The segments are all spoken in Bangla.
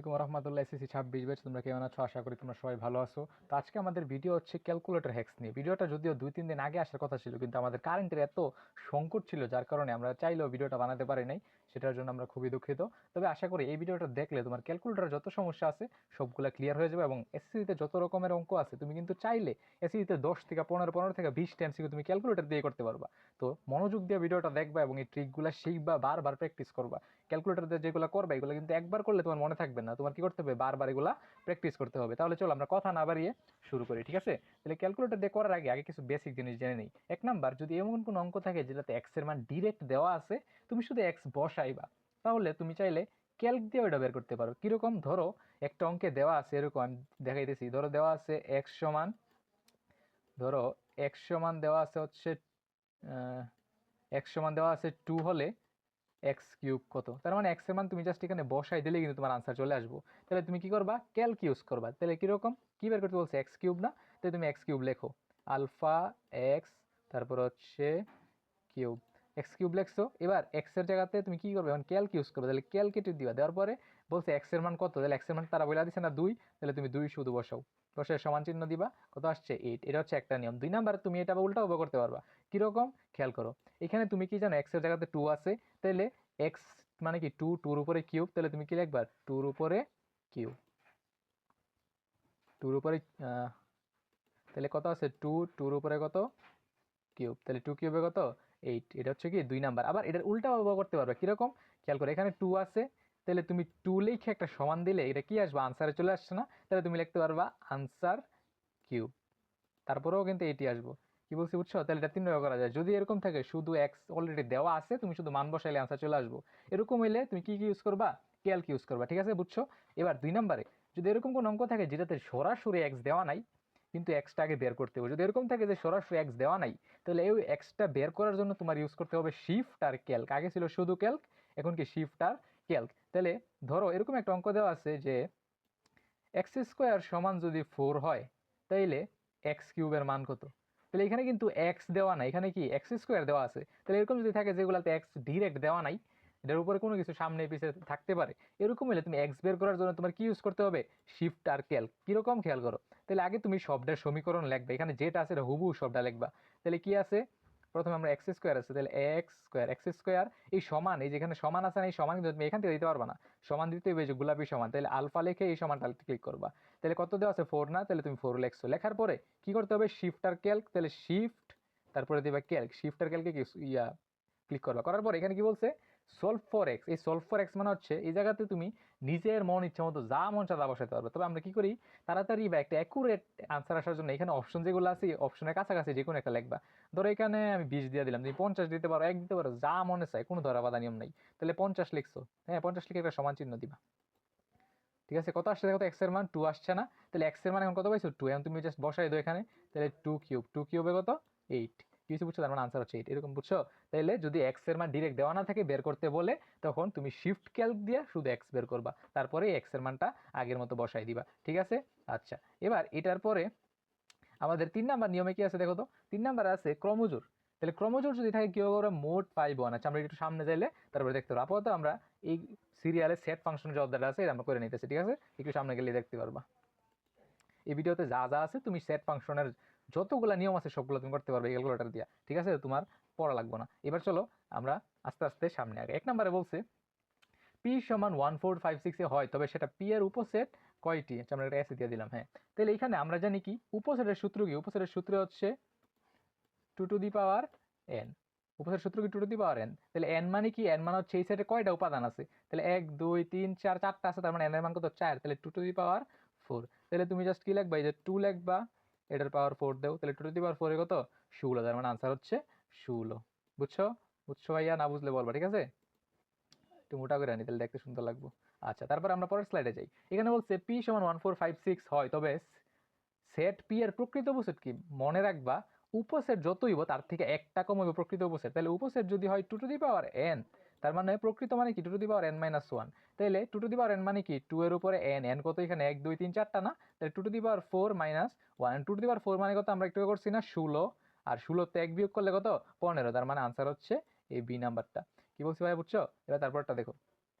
আলাইকুম রহমতুল্লাহ। এসএসসি 26 ব্যাচ, তোমরা কেমন আছো? আশা করি তোমরা সবাই ভালো আছো। তো আজকে আমাদের ভিডিও হচ্ছে ক্যালকুলেটর হ্যাক্স নিয়ে। ভিডিওটা যদিও 2-3 দিন আগে আসার কথা ছিল, কিন্তু আমাদের কারেন্টের এত সংকট ছিল যার কারণে আমরা চাইলেও ভিডিওটা বানাতে পারি নাই। সেটার জন্য আমরা খুবই দুঃখিত। তবে আশা করি এই ভিডিওটা দেখলে তোমার ক্যালকুলেটরের যত সমস্যা আছে সবগুলো ক্লিয়ার হয়ে যাবে, এবং এসএসসিতে যত রকমের অঙ্ক আছে তুমি কিন্তু চাইলে এসএসসিতে 10 থেকে 15, 15 থেকে 20টা এমসিকিউ তুমি ক্যালকুলেটর দিয়ে করতে পারবা। তো মনোযোগ দিয়ে ভিডিওটা দেখবা এবং এই ট্রিকগুলো শিখবা, বারবার প্র্যাকটিস করবা। ক্যালকুলেটর দিয়ে যেগুলো করবে এগুলো কিন্তু একবার করলে তোমার মনে থাকবে না, তোমার কি করতে হবে, বারবার এগুলা প্র্যাকটিস করতে হবে। তাহলে চলো আমরা কথা না বাড়িয়ে শুরু করি, ঠিক আছে? তাহলে ক্যালকুলেটর দিয়ে করার আগে আগে কিছু বেসিক জিনিস জেনে নিই। এক নাম্বার, যদি এমন কোনো অঙ্ক থাকে যেটাতে এক্স এর মান ডিরেক্ট দেওয়া আছে, তুমি শুধু এক্স বসাইবা, তাহলে তুমি চাইলে ক্যালক দিয়ে ওটা বের করতে পারো। কিরকম? ধরো একটা অঙ্কে দেওয়া আছে এরকম, আমি দেখাইতেছি। ধরো দেওয়া আছে এক্স সমান, ধরো এক্স সমান দেওয়া আছে হচ্ছে এক্স সমান দেওয়া আছে 2 হলে এক্স কিউব কত। তার মানে এক্স এর মান তুমি জাস্ট এখানে বসাই দিলে কিন্তু তোমার আনসার চলে আসবো। তাহলে তুমি কি করবা? ক্যালক ইউজ করবা। তাহলে কিরকম কি বের করতে বলছে? এক্স কিউব না? তাহলে তুমি এক্স কিউব লেখো, আলফা এক্স, তারপর হচ্ছে কিউব, এক্স কিউব লেখছো। এবার এক্স এর জায়গাতে তুমি কি করবে? এখন ক্যালক ইউজ করবে। তাহলে ক্যালকুলেটর দিবা, দেওয়ার পরে বলছে এক্স এর মান কত, তাহলে এক্স এর মান তারা বলে দিচ্ছে না 2, তাহলে তুমি 2 শুধু বসাও, বসে সমান চিহ্ন দিবা। কত আসছে? 8। এটা হচ্ছে একটা নিয়ম। 2 নাম্বার, তুমি এটা উল্টাও করতে পারবা। কিরকম? খেয়াল করো, এখানে তুমি কি জানো, এক্স এর জায়গাতে 2 আছে, তাহলে এক্স মানে কি 2, 2-র উপরে কিউব, তাহলে তুমি কি লিখবা? 2-র উপরে কিউব, 2-র উপরে তাহলে কত আছে? 2, 2-র উপরে কত? কিউব, তাহলে 2 কিউবে কত? 8। এটা হচ্ছে কি 2 নাম্বার। আবার এটার উল্টা ব্যবহার করতে পারবে। কিরকম? খেয়াল করো, এখানে 2 আছে, তাহলে তুমি 2 লিখে একটা সমান দিলে এটা কি আসবে? আনসারে চলে আসছে না? তাহলে তুমি লিখতে পারবা আনসার কিউব, তারপরেও কিন্তু এইটি আসবো। কি বলছি বুঝছো? তাহলে এটা 3 ভাবে করা যায়। যদি এরকম থাকে শুধু এক্স অলরেডি দেওয়া আছে, তুমি শুধু মান বসাইলে আনসার চলে আসবো। এরকম হইলে তুমি কি কি ইউজ করবা? ক্যালক ইউজ করবা, ঠিক আছে? বুঝছো? এবার 2 নাম্বারে, যদি এরকম কোনো অঙ্ক থাকে যেটাতে সরাসরি এক্স দেওয়া নাই কিন্তু এক্সটা আগে বের করতে হবে, যদি এরকম থাকে যে সরাসরি এক্স দেওয়া নাই, তাহলে এই এক্সটা বের করার জন্য তোমার ইউজ করতে হবে শিফট আর ক্যালক। আগে ছিল শুধু ক্যালক, এখন কি শিফট আর ক্যালক। তাহলে ধরো এরকম একটা অঙ্ক দেওয়া আছে যে এক্স স্কোয়ার সমান যদি 4 হয়, তাইলে এক্স কিউবের মান কত? তাহলে এখানে কিন্তু এক্স দেওয়া নাই, এখানে কি এক্স স্কোয়ার দেওয়া আছে। তাহলে এরকম যদি থাকে যেগুলোতে এক্স ডিরেক্ট দেওয়া নাই, এটার উপরে কোনো কিছু সামনে পিছিয়ে থাকতে পারে, এরকম হলে তুমি এক্স বের করার জন্য তোমার কি ইউজ করতে হবে? শিফট আর ক্যালক। কিরকম? খেয়াল করো, তাহলে আগে তুমি শব্দের সমীকরণ লিখবে, এখানে যেটা আছে এটা হুবহু শব্দটা লিখবা। তাহলে কি আছে? প্রথমে আমরা এক্স স্কোয়ার আছে, তাহলে এক্স স্কোয়ার এই সমান, এই যেখানে সমান আছে না, এই সমান কিন্তু তুমি এখান থেকে দিতে পারবা না, সমান দিতে হবে যে গোলাপি সমান। তাহলে আলফা লিখে এই সমানটা ক্লিক করবা। তাহলে কত দেওয়া আছে? 4 না? তাহলে তুমি 4 লেখছো। লেখার পরে কি করতে হবে? শিফট আর ক্যালক। তাহলে শিফট, তারপরে দিবা ক্যালক, শিফট আর ক্যালকে কি ক্লিক করবা। করার পর এখানে কি বলছে? Solve for x. এই সলভ ফর এক্স মানে হচ্ছে এই জায়গাতে তুমি নিজের মন ইচ্ছা মতো যা মন চা তা বসাতে পারবে। তবে আমরা কি করি, তাড়াতাড়ি বা একটা অ্যাকুরেট আনসার আসার জন্য এখানে অপশন যেগুলো আছে অপশনের কাছাকাছি যে কোনো একটা লিখবা। ধরো এখানে আমি 20 দিয়ে দিলাম, তুমি 50 দিতে পারো, 1 দিতে পারো, যা মনে চায়, কোনো ধরা বাধা নিয়ম নাই। তাহলে 50 লিখছো, হ্যাঁ 50 লিখে একটা সমান চিহ্ন দিবা। ঠিক আছে? কত আসছে দেখো তো, এক্স এর মান 2 আসছে না? তাহলে এক্স এর মান এখন কত পাইছো? 2। এখন তুমি জাস্ট বসাই দাও এখানে। তাহলে 2 কিউব, 2 কিউবে কত? 8। কিছু বুঝছো? তার মানে আনসার হচ্ছে 8। এরকম বুঝছো? তাহলে যদি এক্স এর মান ডিরেক্ট দেওয়া না থাকে, বের করতে বলে, তখন তুমি শিফট ক্যালক দিয়ে শুধু এক্স বের করবা, তারপরে এক্স এর মানটা আগের মতো বসাই দিবা। ঠিক আছে? আচ্ছা, এবার এটার পরে আমাদের 3 নাম্বার নিয়মে কি আছে দেখো তো। 3 নাম্বার আছে ক্রমজোড়। তাহলে ক্রমজোড় যদি থাকে কি হবে? মোট পাইবো না। আচ্ছা, আমরা একটু সামনে যাইলে তারপরে দেখতে পারবো। আপাতত আমরা এই সিরিয়ালে সেট ফাংশনের যে অধ্যায়টা আছে এটা আমরা করে নিতেছি, ঠিক আছে? একটু সামনে গেলে দেখতে পারবা। এই ভিডিওতে যা যা আছে তুমি সেট ফাংশনের যতগুলো নিয়ম আছে সবগুলো তুমি করতে পারবে ক্যালকুলেটর দিয়া, ঠিক আছে? তোমার পড়া লাগবে না। এবার চলো আমরা আস্তে আস্তে সামনে আগে। 1 নম্বরে বলছে পি সমান 1456 হয়, তবে সেটা পি এর উপসেট কয়টি? আচ্ছা, আমরা একটা এসে দিয়ে দিলাম, হ্যাঁ। তাহলে এখানে আমরা জানি কি উপসেটের সূত্র কি? উপসেটের সূত্র হচ্ছে 2 টু দি পাওয়ার এন। উপসেটের সূত্র কি? 2 টু দি পাওয়ার এন। তাহলে এন মানে কি? এন মানে হচ্ছে এই সেটে কয়টা উপাদান আছে? তাহলে 1 2 3 4, 4টা আছে, তার মানে এন এর মান কত? 4। তাহলে 2 টু দি পাওয়ার 4। তাহলে তুমি জাস্ট কি লিখবা? এই যে 2 লিখবা, এটার পাওয়ার 4 দাও, তাহলে 2 টু দি পাওয়ার 4 এ কত? 16। তার মানে আনসার হচ্ছে 16। বুঝছো? বুঝছো ভাইয়া? না বুঝলে বলবা, ঠিক আছে? একটু মোটা করে আনি, তাহলে দেখতে সুন্দর লাগবো। আচ্ছা, তারপর আমরা পরের স্লাইডে যাই। এখানে বলছে পি সমান 1456 হয়, তবে সেট পি এর প্রকৃত উপসেট কি? মনে রাখবা, উপসেট যত হইব তার থেকে একটা কম হইব প্রকৃত উপসেট। তাহলে উপসেট যদি হয় 2 টু দি পাওয়ার এন, তার মানে প্রকৃত মানে কি? 2 to the power N minus 1। তাহলে 2 টু দি পাওয়ার এন মানে কি? 2 এর উপরে এন। এন কত এখানে? 1 2 3 4টা না? তাহলে 2 to the power 4 minus 1। 2 to the power 4 মানে কত? আমরা একটু করছি না, 16। আর 16 তে 1 বিয়োগ করলে কত? 15। তার মানে আনসার হচ্ছে এই বি নাম্বারটা। কি বলছি ভাই? বুঝছো? এবার তারপরটা দেখো,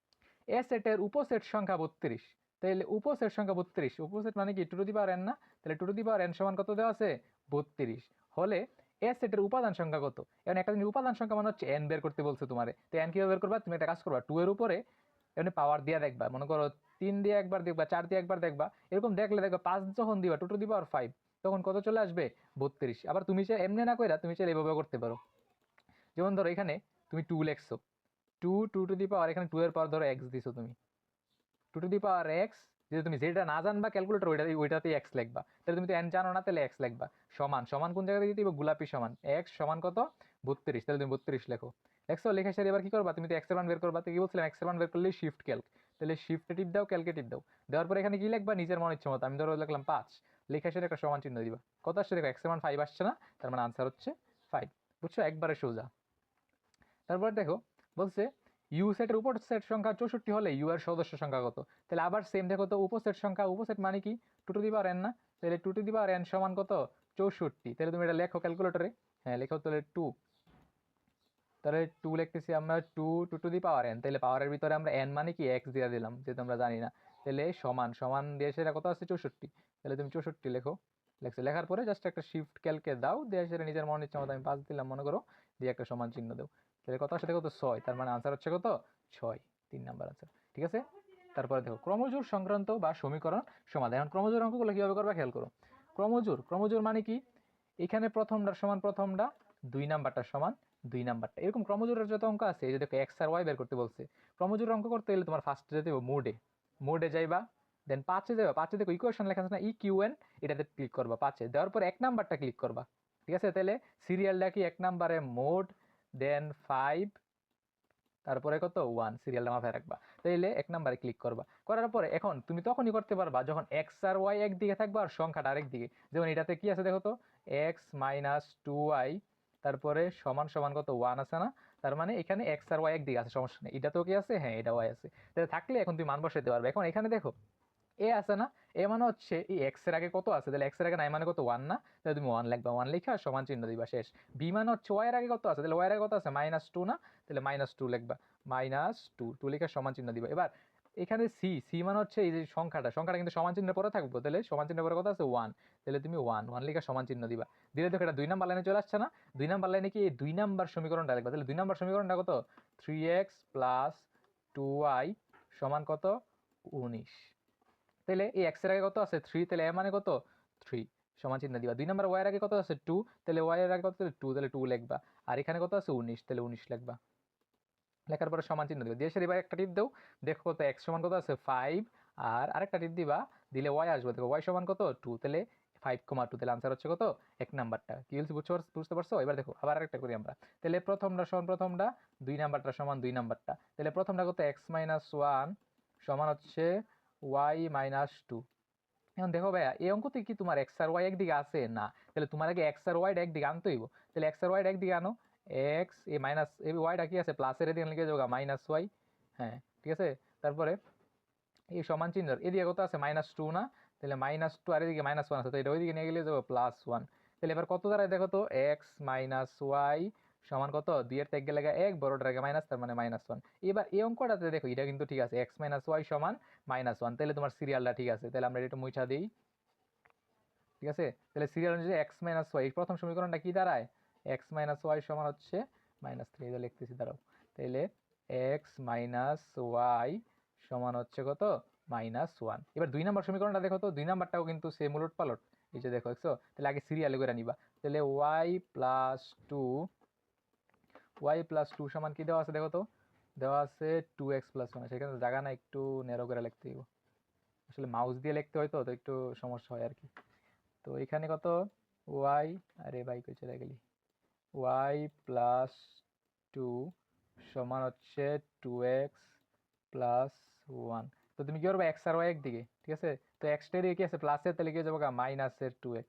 এ সেটের উপসেট সংখ্যা 32। তাহলে উপসেট সংখ্যা 32, উপসেট মানে কি two to the power n না, তাহলে two to the power n সমান কত দেওয়া আছে 32 হলে এ সেটের উপাদান সংখ্যা কত। এখন একটা জিনিস উপাদান সংখ্যা মানে হচ্ছে n বের করতে বলছে তোমারে, তো n কিভাবে বের করবা, তুমি একটা কাজ করবা 2 এর উপরে এমনি পাওয়ার দিয়ে দেখবা, মনে করো 3 দিয়ে একবার দেখবা, 4 দিয়ে একবার দেখবা, এরকম দেখলে দেখবা 5 যখন দিবা টু টু দি পাওয়ার 5 তখন কত চলে আসবে 32। আবার তুমি চাই এমনি না কইরা তুমি চাইলে এভাবে করতে পারো, যেমন ধরো এখানে তুমি 2 লেখছো, 2 টু টু দি পাওয়ার এখানে 2 এর পাওয়ার ধরো x দিছো তুমি, two to the power x, যদি তুমি যেটা না জানবা ক্যালকুলেটর ওইটাতেই এক্স লিখবা, তাহলে তুমি তো এন জানো না তাহলে এক্স লিখবা, সমান সমান কোন জায়গায় দিতে হবে গোলাপি সমান এক্স সমান কত 32, তাহলে তুমি 32 লেখো। লেখছো, লেখা সেরে এবার কি করবা, তুমি তো এক্স এর মান বের করবা, তো কি বলছিলাম এক্স এর মান বের করলে শিফট ক্যালক, তাহলে শিফট টিপ দাও ক্যালকে টিপ দাও, দেওয়ার পরে এখানে কি লিখবা নিজের মন ইচ্ছা মতো, আমি ধরো লিখলাম 5, লেখা সেরে একটা সমান চিহ্ন দিবা, কত আসছে দেখো এক্স এর মান 5 আসছে না, তার মানে আনসার হচ্ছে 5, বুঝছো একবারে সোজা। তারপর দেখো বলছে ইউ সেটের উপসেট সংখ্যা 64 হলে ইউ এর সদস্য সংখ্যা কত, তাহলে আবার সেম দেখো তো উপসেট সংখ্যা, উপসেট মানে কি two to the power n না, তাহলে two to the power n সমান কত 64, তাহলে তুমি এটা লেখো ক্যালকুলেটরে, হ্যাঁ লেখো তাহলে 2, তাহলে 2 লিখতেছি আমরা 2 two to the power n, তাহলে পাওয়ারের ভিতরে আমরা n মানে কি x দিয়ে দিলাম যেহেতু আমরা জানি না, তাহলে সমান সমান দিয়ে সেটা কত আছে 64, তাহলে তুমি 64 লেখো, লেখছো, লেখার পরে জাস্ট একটা শিফট ক্যালকে দাও, দিয়ে সেটা নিজের মন ইচ্ছা মতো আমি 5 দিলাম মনে করো, দিয়ে একটা সমান চিহ্ন দাও, তাহলে কত আসে দেখো তো 6, তার মানে আনসার হচ্ছে কত 6, 3 নাম্বার আনসার, ঠিক আছে। তারপরে দেখো ক্রমজোড় সংক্রান্ত বা সমীকরণ সমাধান, এখন ক্রমজোড় অঙ্কগুলো কিভাবে করবা খেয়াল করো। ক্রমজোড়, ক্রমজোড় মানে কি এখানে প্রথমটার সমান প্রথমটা, 2 নাম্বারটা সমান 2 নাম্বারটা, এরকম ক্রমজোড়ের যত অঙ্ক আছে এই যে দেখো এক্স আর ওয়াই বের করতে বলছে, ক্রমজোড়ের অঙ্ক করতে গেলে তোমার ফার্স্টে যেতে হবে মোডে, মোডে যাইবা, দেন 5-এ যাবা, 5-এ দেখো ইকুয়েশন লেখা আছে না ই কিউ এন, এটাতে ক্লিক করবা 5-এ, দেওয়ার পর 1 নাম্বারটা ক্লিক করবা, ঠিক আছে। তাহলে সিরিয়ালটা কি 1 নাম্বারে মোড, দেন 5, তারপরে কত 1, সিরিয়ালটা মাথায় রাখবা, তাইলে 1 নাম্বারে ক্লিক করবা, করার পরে এখন তুমি তখনই করতে পারবা যখন এক্স আর ওয়াই একদিকে থাকবে আর সংখ্যাটা আরেক দিকে, যেমন এটাতে কি আছে দেখো তো এক্স মাইনাস 2y, তারপরে সমান সমান কত 1 আছে না, তার মানে এখানে এক্স আর ওয়াই একদিকে আছে, সমস্যা নেই, এটাতেও কি আছে, হ্যাঁ এটা ওয়াই আছে, তাহলে থাকলে এখন তুমি মান বসাইতে পারবে। এখন এখানে দেখো এ আছে না, এ মানে হচ্ছে এই এক্স এর আগে কত আছে, তাহলে এক্স এর আগে নাই মানে কত 1 না, তাহলে তুমি 1 লিখবা, 1 লিখা সমান চিহ্ন দিবা শেষ। বি মানে হচ্ছে ওয়াই এর আগে কত আছে, তাহলে ওয়াই এর আগে কত আছে -2 না, তাহলে -2 লিখবা, -2, 2 লিখা সমান চিহ্ন দিবা। এবার এখানে সি, সি মানে হচ্ছে এই যে সংখ্যাটা, সংখ্যাটা কিন্তু সমান চিহ্নের পরে থাকবে, তাহলে সমান চিহ্নের পরে কত আছে 1, তাহলে তুমি 1, 1 লিখা সমান চিহ্ন দিবা, দিলে দেখো এটা 2 নাম্বার লাইনে চলে আসছে না, 2 নাম্বার লাইনে কি এই 2 নাম্বার সমীকরণটা লিখবা, তাহলে 2 নাম্বার সমীকরণটা কত 3x + 2y সমান কত 19, তাহলে এই এক্স এর আগে কত আছে 3, তাহলে এ মানে কত 3 সমান চিহ্ন দিবা। 2 নাম্বার ওয়াই এর আগে কত আছে 2, তাহলে ওয়াই এর আগে কত 2, তাহলে 2 লিখবা, আর এখানে কত আছে 19, তাহলে 19 লিখবা, লেখার পরে সমান চিহ্ন দিবা, দিয়ে এবার একটা টিপ দাও, দেখো কত এক্স সমান কত আছে 5, আর আরেকটা টিপ দিবা, দিলে ওয়াই আসবে, দেখো ওয়াই সমান কত 2, তাহলে 5,2, তাহলে আনসার হচ্ছে কত 1 নাম্বারটা, কি বলছি বুঝতে পারছো। এবার দেখো আবার আরেকটা করি আমরা, তাহলে প্রথমটা সমান প্রথমটা, 2 নাম্বারটা সমান 2 নাম্বারটা, তাহলে প্রথমটা কত x - 1 সমান হচ্ছে y - 2। এখন দেখো ভাইয়া এই অঙ্কতে কি তোমার এক্স আর ওয়াই একদিকে আছে না, তাহলে তোমার আগে এক্স আর ওয়াই একদিকে আনতে হইব, তাহলে এক্স আর ওয়াই একদিকে আনো, এক্স এ মাইনাস এই ওয়াইটা কি আছে প্লাসের এদিকে লিখে যাবো -y, হ্যাঁ ঠিক আছে। তারপরে এই সমান চিহ্ন এদিকে কত আছে -2 না, তাহলে -2 আর এদিকে -1 আছে, তো এটা ওইদিকে নিয়ে গেলে যাবো +1, তাহলে এবার কত দাঁড়ায় দেখো তো x - y সমান কত 2 এর থেকে গেলে 1, বড়টার আগে মাইনাস, তার মানে -1। এবার এই অঙ্কটাতে দেখো এটা কিন্তু ঠিক আছে, x - y সমান -1, তাহলে তোমার সিরিয়ালটা ঠিক আছে, তাহলে আমরা এটা মুছা দিই, ঠিক আছে। তাহলে সিরিয়াল অনুযায়ী x - y প্রথম সমীকরণটা কি দাঁড়ায়, x - y সমান হচ্ছে -3, এটা লিখতেছি দাঁড়াও, তাহলে x - y সমান হচ্ছে কত -1। এবার 2 নাম্বার সমীকরণটা দেখো তো, 2 নাম্বারটাও কিন্তু সেম উলট পালট, এই যে দেখো দেখছো, তাহলে আগে সিরিয়ালে করে নিবা, তাহলে y + 2, সমান কি দেওয়া আছে দেখো তো, দেওয়া আছে 2x + 1, সেখানে জায়গা না, একটু ন্যারো করে লিখতে হইব, আসলে মাউস দিয়ে লিখতে হয় তো একটু সমস্যা হয় আর কি। তো এখানে কত y, আরে ভাই কই চলে গেলি, y + 2 সমান হচ্ছে 2x + 1। তো তুমি কি করবে x আর y একদিকে, ঠিক আছে, তো x টা এদিকে কি আছে প্লাসের, তাহলে কি হয়ে যাবে -2x,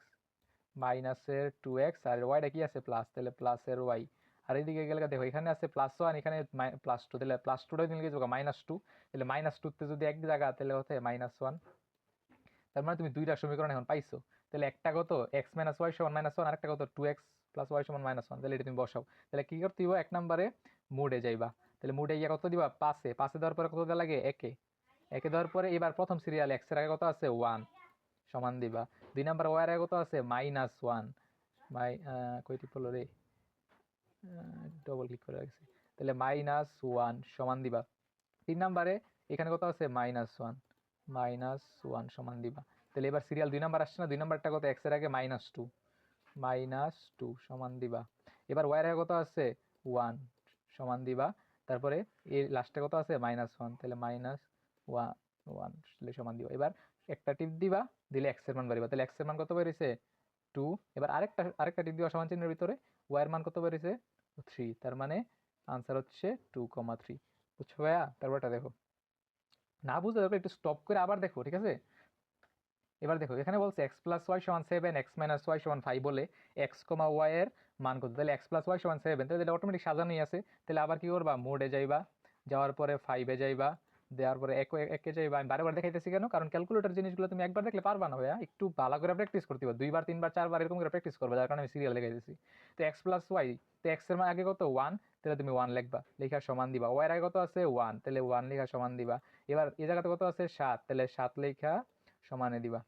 -2x, আর ওয়াইটা কি আছে প্লাস, তাহলে প্লাসের y, আর এইদিকে গেলে দেখো এখানে আছে +1, এখানে +2, তাহলে +2টা দিলে কি যাবে -2, তাহলে -2 তে যদি এক জায়গা তাহলে হচ্ছে -1, তার মানে তুমি দুইটা সমীকরণ এখন পাইছো, তাহলে একটা কত x - y সমান -1, আর একটা কত 2x + y সমান -1, তাহলে এটা তুমি বসাও, তাহলে কি করতে হইব 1 নম্বরে মুডে যাইবা, তাহলে মুডে গিয়ে কত দিবা 5-এ, 5-এ দেওয়ার পরে কত দেওয়া লাগে 1-এ, একে দেওয়ার পরে এবার প্রথম সিরিয়াল এক্স এর আগে কত আছে 1 সমান দিবা। 2 নাম্বার ওয়াই এর আগে কত আছে -1 মাই কয়টি পড়লো রে, ডবল ক্লিক করে রাখছি, তাহলে -1 সমান দিবা। 3 নাম্বারে এখানে কত আছে -1 সমান দিবা। তাহলে এবার সিরিয়াল 2 নাম্বার আসছে না, 2 নাম্বারটা কত এক্স এর আগে -2 সমান দিবা। এবার ওয়াই এর আগে কত আছে 1 সমান দিবা। তারপরে এই লাস্টে কত আছে -1, তাহলে -1 সমান দিবা। এবার একটা টিপ দিবা, দিলে এক্স এর মান বাড়িবা। তাহলে এক্স এর মান কত বেরিয়েছে 2। এবার আরেকটা টিপ দিবা সমান চিহ্নের ভিতরে, ওয়াই এর মান কত বেরিয়েছে 3, তার মানে আনসার হচ্ছে 2,3। বুঝছো ভাইয়া? তারপরটা দেখো, না বুঝতে তারপর একটু স্টপ করে আবার দেখো, ঠিক আছে? এবার দেখো এখানে বলছে এক্স প্লাস ওয়াই সমান 7, এক্স মাইনাস ওয়াই সমান 5 বলে এক্স কমা ওয়াই এর মান কত। তাহলে এক্স প্লাস ওয়াই সমান 7, তাহলে এটা অটোমেটিক সাজানোই আছে। তাহলে আবার কি করবা, মোডে যাইবা, যাওয়ার পরে 5-এ যাইবা, দেওয়ার পরে একে যাইবা। আমি বারে দেখাইতেছি কেন, কারণ ক্যালকুলেটর জিনিসগুলো তুমি একবার দেখলে পারবা না ভাইয়া, একটু ভালো করে প্র্যাকটিস করতে হবে, 2বার 3বার 4বার এরকম করে প্র্যাকটিস করবে, যার কারণে আমি সিরিয়াল দেখাইতেছি। তো এক্স প্লাস ওয়াই, তো এক্স এর মান আগে কত 1, তাহলে তুমি 1 লিখবা, লেখা সমান দিবা। ওয়াই এর আগে কত আছে 1, তাহলে 1 লেখা সমান দিবা। এবার এই জায়গাতে কত আছে 7, তাহলে 7 লেখা সমানে দিবা।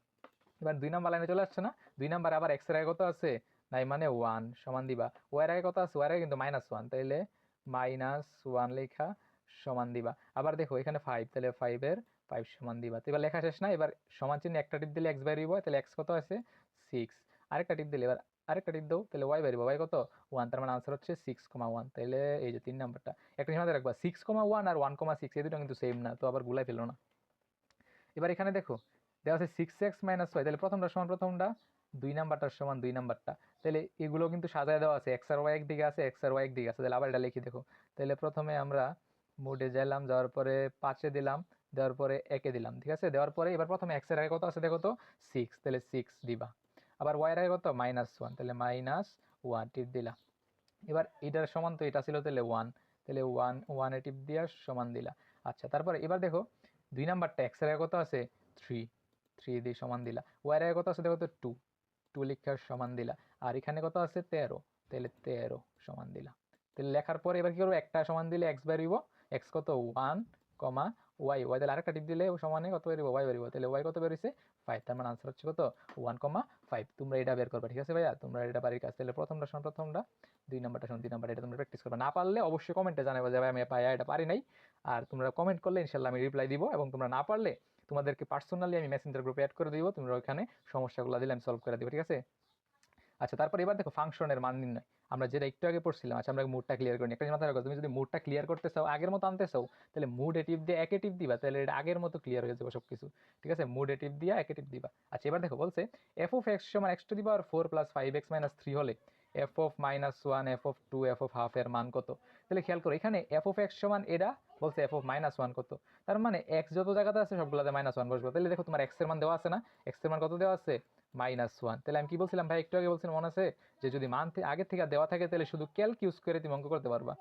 এবার 2 নাম্বার লাইনে চলে আসছে না, 2 নাম্বার আবার এক্স এর আগে কত আছে নাই, মানে 1 সমান দিবা। ওয়াই এর আগে কত আছে, ওয়াই এর আগে কিন্তু -1, তাইলে -1 লেখা সমান দিবা। আবার দেখো এখানে 5, তাহলে 5 সমান দিবা। তো এবার লেখা শেষ না, এবার সমান চিহ্ন একটা টিপ দিলে এক্স বেরিয়ে, তাহলে এক্স কত আছে 6। আরেকটা টিপ দিলে, এবার আরেকটা টিপ দাও, তাহলে ওয়াই বেরিয়ে, ওয়াই কত 1, তার মানে আনসার হচ্ছে 6,1। তাহলে এই যে 3 নাম্বারটা একটা সীমাতে রাখবা, 6,1 আর 1,6 এই দুটো কিন্তু সেম না, তো আবার গুলাই ফেলো না। এবার এখানে দেখো দেওয়া আছে 6x - y, তাহলে প্রথমটা সমান প্রথমটা, 2 নাম্বারটার সমান 2 নাম্বারটা। তাহলে এগুলো কিন্তু সাজায় দেওয়া আছে, এক্স আর ওয়াই একদিকে আছে, এক্স আর ওয়াই একদিকে আছে। তাহলে আবার এটা লিখি দেখো, তাহলে প্রথমে আমরা মোডে গেলাম, যাওয়ার পরে 5-এ দিলাম, দেওয়ার পরে 1-এ দিলাম, ঠিক আছে? দেওয়ার পরে এবার প্রথমে এক্স এর আগে কত আছে দেখো তো 6, তাহলে 6 দিবা। আবার ওয়াই এর আগে কত -1, তাহলে -1 টিপ দিলা। এবার এটার সমান তো এটা ছিল, তাহলে 1, তাহলে 1 এ টিপ দিয়া সমান দিলা। আচ্ছা, তারপরে এবার দেখো 2 নাম্বারটা এক্স এর আগে কত আছে 3 দিয়ে সমান দিলা। ওয়াই এর আগে কত আছে দেখো তো 2 লিখার সমান দিলা। আর এখানে কত আছে 13, তাহলে 13 সমান দিলা। তাহলে লেখার পরে এবার কি করবো, একটা সমান দিলে এক্স বেরিব, এক্স কত 1, ওয়াই, তাহলে আরেকটা টিপ দিলে সমানে কত বেরিব, ওয়াই বেরিব। তাহলে ওয়াই কত বেরিয়েছে 5, তার মানে আনসার হচ্ছে কত 1,5। তোমরা এটা বের করবা, ঠিক আছে ভাইয়া? তোমরা এটা বাড়ির কাজ। তাহলে প্রথমটা সমান প্রথমটা, 2 নাম্বারটা সমান 2 নাম্বার, এটা তোমরা প্র্যাকটিস করবা। না পারলে অবশ্যই কমেন্টে জানাবে যে ভাই আমি পাইয়া এটা পারি নাই। আর তোমরা কমেন্ট করলে ইনশাল্লাহ আমি রিপ্লাই দিব, এবং তোমরা না পারলে তোমাদেরকে পার্সোনালি আমি মেসেঞ্জার গ্রুপে অ্যাড করে দিব, তোমরা ওইখানে সমস্যাগুলো দিলে আমি সলভ করে দিব, ঠিক আছে? আচ্ছা, তারপর এবার দেখো ফাংশনের মান নির্ণয়, আমরা যেটা একটু আগে পড়ছিলাম। আচ্ছা, আমরা মুডটা ক্লিয়ার করি। একটা মাথায় রাখো, তুমি যদি মুডটা ক্লিয়ার করতে চাও, আগের মতো আনতে চাও, তাহলে মুড এটিভ দিয়ে একে টিপ দিবা, তাহলে এটা আগের মতো ক্লিয়ার হয়ে যাবে সবকিছু, ঠিক আছে? মুড এটিভ দিয়ে একে টিপ দিবা। আচ্ছা, এবার দেখো বলছে f of x সমান x⁴ + 5x - 3 হলে f of -1, f of 2, f of half এর মান কত? তাহলে খেয়াল করো এখানে f of x সমান এটা বলছে f of -1 কত, তার মানে x যত জায়গাতে আছে সবগুলোতে -1 বসবে। তাহলে দেখো তোমার x এর মান দেওয়া আছে না, x এর মান কত দেওয়া আছে -1। তাহলে আমি কি বলছিলাম ভাই, একটু আগে বলছিলাম মনে আছে, যে যদি মান আগে থেকে দেওয়া থাকে তাহলে শুধু ক্যালক ইউজ করে তুমি অঙ্ক করতে পারবা।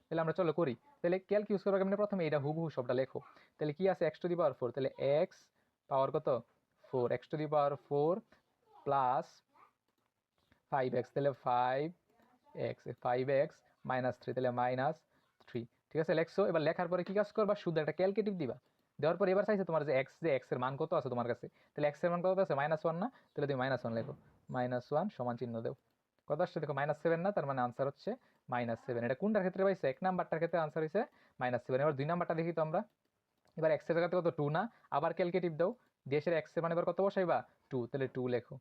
তাহলে আমরা চলো করি। তাহলে ক্যালক ইউজ করার কারণে প্রথমে এটা হুবহু সবটা লেখো। তাহলে কি আছে x⁴, তাহলে x পাওয়ার কত 4, x⁴ প্লাস 5x, তাহলে 5x - 3, তাহলে -3, ঠিক আছে? লেখছো। এবার লেখার পরে কি কাজ করবা, শুধু একটা ক্যালকুলেটিভ দিবা। দেওয়ার পরে এবার চাইছে তোমার যে x এর মান কত আছে তোমার কাছে, তাহলে x এর মান কত আছে -1 না, তাহলে তুমি -1 লেখো, -1 সমান চিহ্ন দেও। কত আসছে দেখো -7 না, তার মানে আনসার হচ্ছে -7। এটা কোনটার ক্ষেত্রে পাইছে, 1 নাম্বারটার ক্ষেত্রে আনসার হইছে -7। এবার 2 নাম্বারটা দেখি তো আমরা। এবার x এর জায়গাতে কত 2 না, আবার ক্যালকুলেটিভ দাও, দেশের x এর মান এবার কত বসাইবা 2, তাহলে 2 লেখো,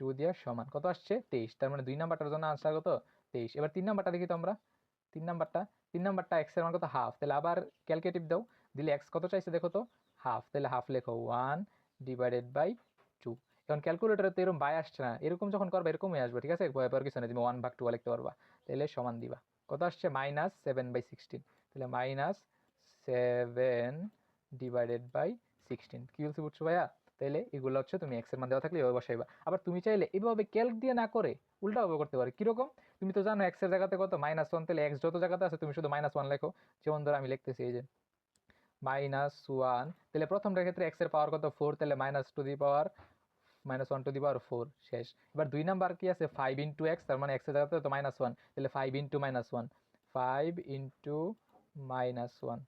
2 দিয়ে সমান কত আসছে 23, তার মানে 2 নাম্বারটার জন্য আনসার কত 23। এবার 3 নাম্বারটা দেখি তো আমরা। 3 নাম্বারটা x এর মান কত হাফ, তাহলে আবার ক্যালকুলেটিভ দাও, দিলে x কত চাইছে দেখো তো হাফ, তাহলে হাফ লেখো 1/2। এখন ক্যালকুলেটরে তো এরকম বাই আসছে না, এরকম যখন করবে এরকমই আসবে, ঠিক আছে? ভয় পাওয়ার কিছু নেই, তুমি 1/2 লিখতে পারবা। তাহলে সমান দিবা, কত আসছে -7/16, তাহলে -7/16। কি বলছি বুঝছো ভাইয়া? তাহলে এগুলো হচ্ছে তুমি x এর মান দেওয়া থাকলে এভাবে বসাইবা। আবার তুমি চাইলে এভাবে ক্যালক দিয়ে না করে উল্টাভাবে করতে পারো। কিরকম, তুমি তো জানো x এর জায়গাতে কত -1, তাহলে x যত জায়গাতে আছে তুমি শুধু -1 লেখো। যেমন ধরো আমি লিখতেছি এই যে -1, তাহলে প্রথমটার ক্ষেত্রে x এর পাওয়ার কত 4, তাহলে -1 শেষ। এবার 2 নাম্বার কি আছে 5 × x, তার মানে x এর জায়গাতে তো -1, তাহলে 5 × -1, 5 × -1,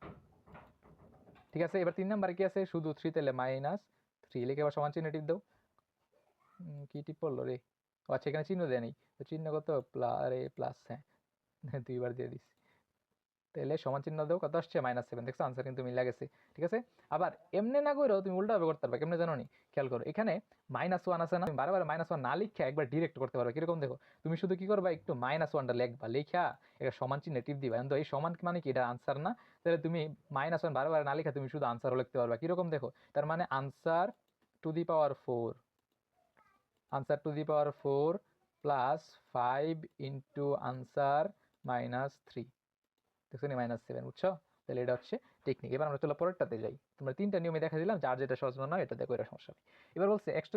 ঠিক আছে, এবার 3 নাম্বার কি আছে, শুধু 3, তাহলে -3 লিখে আবার সমান চিহ্ন টিপ দাও। কি টিপ পড়লো রে, ও আচ্ছা এখানে চিহ্ন দেয় নেই, তো চিহ্ন কত প্লাস, হ্যাঁ 2বার দিয়ে দিচ্ছি। তাহলে সমান চিহ্ন দাও, কত আসছে -7। দেখছো আনসার কিন্তু মিলে গেছে। ঠিক আছে, আবার এমনি না করেও তুমি উল্টাভাবে করতে পারবে, কেমনে জানো নি, খেয়াল করো এখানে -1 আছে না, তুমি বারবার -1 না লিখে একবার ডিরেক্ট করতে পারবে। কিরকম দেখো, তুমি শুধু কি করবা, একটু -1টা লিখবা, লেখা একটা সমান চিহ্নে টিপ দিবা, কিন্তু এই সমান মানে কি, এটা আনসার না, তাহলে তুমি -1 বারবার না লিখা তুমি শুধু আনসারও লিখতে পারবা। কিরকম দেখো, তার মানে answer to the power 4, answer to the power 4 plus 5 into answer -3, দেখছো নি -7, বুঝছো? তাহলে এটা হচ্ছে টেকনিক। এবার আমরা চলো পরেরটাতে যাই। তোমরা 3টা নিয়মে দেখা দিলাম, যার যেটা সহজ মনে হয় এটা দেখো, এটা সমস্যা নেই। এবার বলছে x⁴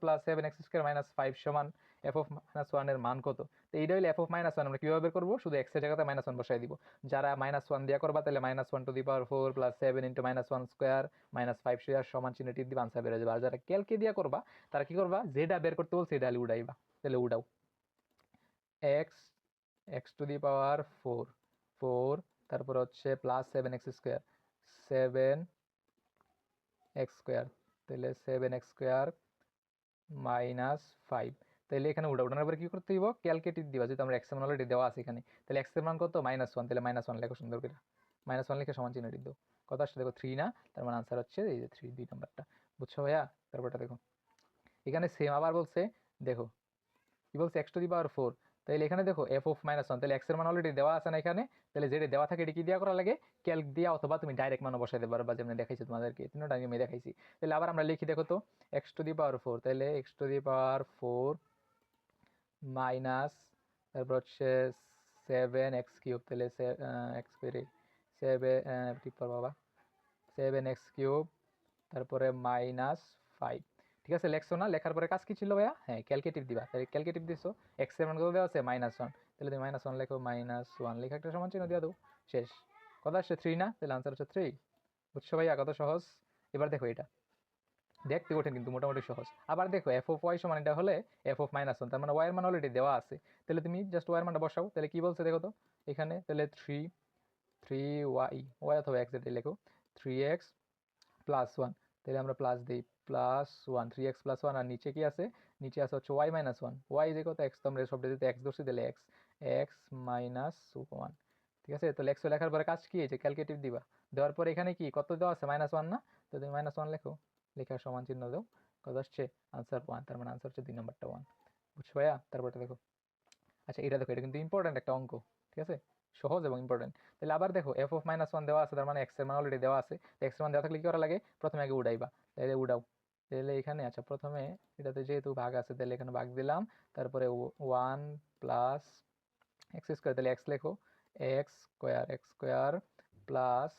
প্লাস 7x² -5 সমান f(-1) এর মান কত? তো এইটা হইলে f(-1) আমরা কিভাবে বের করবো, শুধু x এর জায়গাতে -1 বসাই দিব। যারা -1 দিয়া করবা তাহলে -1⁴ প্লাস 7 ইন্টু -1² -5 সমান চিহ্ন টিপ দিবা, আনসার বের হয়ে যাবে। আর যারা ক্যালকে দিয়া করবা তারা কি করবা, যেটা বের করতে বলছে এটা উড়াইবা। তাহলে উড়াও, x⁴, 4, তারপর হচ্ছে প্লাস 7x², 7x², তাহলে 7x² -5। তাহলে এখানে উঠানোর পরে কি করতে দিব, ক্যালকুলেট দিবা, যেহেতু আমরা x এর মান অলরেডি দেওয়া আছে এখানে, তাহলে x এর মান কত -1, তাহলে -1 লেখো সুন্দর করে, -1 লিখে সমান চিহ্ন টিপ দাও। কত আসছে দেখো 3 না, তার মানে আনসার হচ্ছে এই যে 3, 2 নাম্বারটা। বুঝছো ভাইয়া? তারপরটা দেখো, এখানে সেম আবার বলছে, দেখো কি বলছে, x⁴, তাহলে এখানে দেখো f(-1), তাহলে x এর মান অলরেডি দেওয়া আছে না এখানে, তাহলে যেটা দেওয়া থাকে এটা কি দিয়া করা লাগে, ক্যালক দিয়া, অথবা তুমি ডাইরেক্ট মানও বসাইতে পারবা, যেমন দেখাইছি তোমাদেরকে, তিনটা নিয়মে দেখাইছি। তাহলে আবার আমরা লিখি, দেখো তো x⁴, তাহলে x⁴ মাইনাস, তারপর হচ্ছে 7x³, তাহলে বাবা 7x³, তারপরে -5। ঠিক আছে, লেখছো না, লেখার পরে কাজ কি ছিল ভাইয়া, হ্যাঁ ক্যালকুলেটিভ দিবা। তাহলে ক্যালকুলেটিভ দিছো, x এর মান কত দেওয়া আছে -1, তাহলে তুমি -1 লেখো, -1 লেখা একটা সমান চিহ্ন দিয়ে দাও, শেষ। কত আসছে 3 না, তাহলে আনসার হচ্ছে 3। বুঝছো ভাইয়া, কত সহজ? এবার দেখো এটা দেখতে কঠিন কিন্তু মোটামুটি সহজ। আবার দেখো f(y) সমান এটা হলে f(-1), তার মানে y এর মান অলরেডি দেওয়া আছে, তাহলে তুমি জাস্ট y এর মানটা বসাও। তাহলে কি বলছে দেখো তো এখানে, তাহলে 3y অথবা x যেটাই লেখো, 3x + 1, তাহলে আমরা প্লাস দিই, +1, 3x + 1, আর নিচে কি আছে, নিচে আছে হচ্ছে y - 1, y যে কত, x তো আমরা সব যেতে x ধরছি, তাহলে x - 1। ঠিক আছে, তাহলে x লেখার পরে কাজ কি, যে ক্যালকুলেটিভ দিবা, দেওয়ার পরে এখানে কি কত দেওয়া আছে -1 না, তো তুমি -1 লেখো, লেখার সমান চিহ্ন দাও, কত আসছে আনসার 1, তার মানে আনসার হচ্ছে 2 নাম্বারটা 1। বুঝছো ভাইয়া? তারপরটা দেখো, আচ্ছা এটা দেখো, এটা কিন্তু ইম্পর্টেন্ট একটা অঙ্ক, ঠিক আছে, সহজ এবং ইম্পর্টেন্ট। তাহলে আবার দেখো f(-1) দেওয়া আছে, তার মানে x এর মান অলরেডি দেওয়া আছে, x এর মান দেওয়া থাকলে কি করা লাগে, প্রথমে আগে উড়াইবা, তাহলে উড়াও। তাহলে এখানে আচ্ছা প্রথমে এটাতে যেহেতু ভাগ আছে, তাহলে এখানে ভাগ দিলাম, তারপরে 1 প্লাস x², তাহলে x লেখো, x² প্লাস,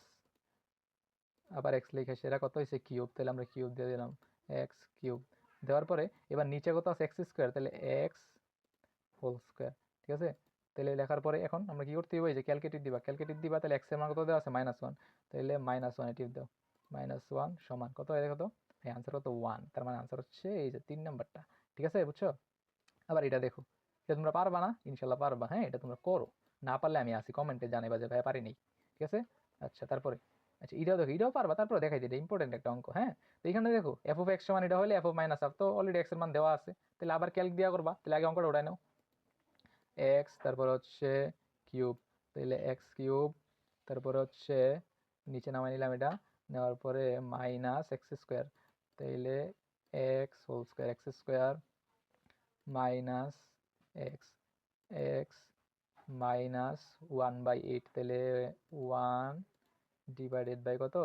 আবার x লিখে সেটা কত হয়েছে কিউব, তাহলে আমরা কিউব দিয়ে দিলাম, x³ দেওয়ার পরে এবার নিচে কত আছে x², তাহলে x², ঠিক আছে। তাহলে লেখার পরে এখন আমরা কি করতে হবে, এই যে ক্যালকুলেটিভ দিবা, তাহলে x এর মান কত দেওয়া আছে -1, তাহলে -1 এ টিপ দাও, -1 সমান কত হয় দেখো তো, এই আনসার কত 1, তার মানে আনসার হচ্ছে এই যে 3 নাম্বারটা। ঠিক আছে, বুঝছো? আবার এটা দেখো, এটা তোমরা পারবা না, ইনশাল্লাহ পারবা, হ্যাঁ এটা তোমরা করো, না পারলে আমি আসি কমেন্টে জানাইবা যে ভাই পারি নাই। ঠিক আছে, আচ্ছা তারপরে, আচ্ছা এটাও দেখো, এটাও পারবা, তারপরে দেখাই দিই, এটা ইম্পর্টেন্ট একটা অঙ্ক, হ্যাঁ। তো এখানে দেখো f(x) সমান এটা হলে f(-1), তো অলরেডি x এর মান দেওয়া আছে, তাহলে আবার ক্যালক দিয়া করবা, তাহলে আগে অঙ্কটা উঠাই নাও, x তারপর হচ্ছে কিউব, তাহলে x³, তারপর হচ্ছে নিচে নামাই নিলাম এটা, নেওয়ার পরে -x², তাইলে x² মাইনাস এক্স, এক্স -1/8, তাহলে 1/কত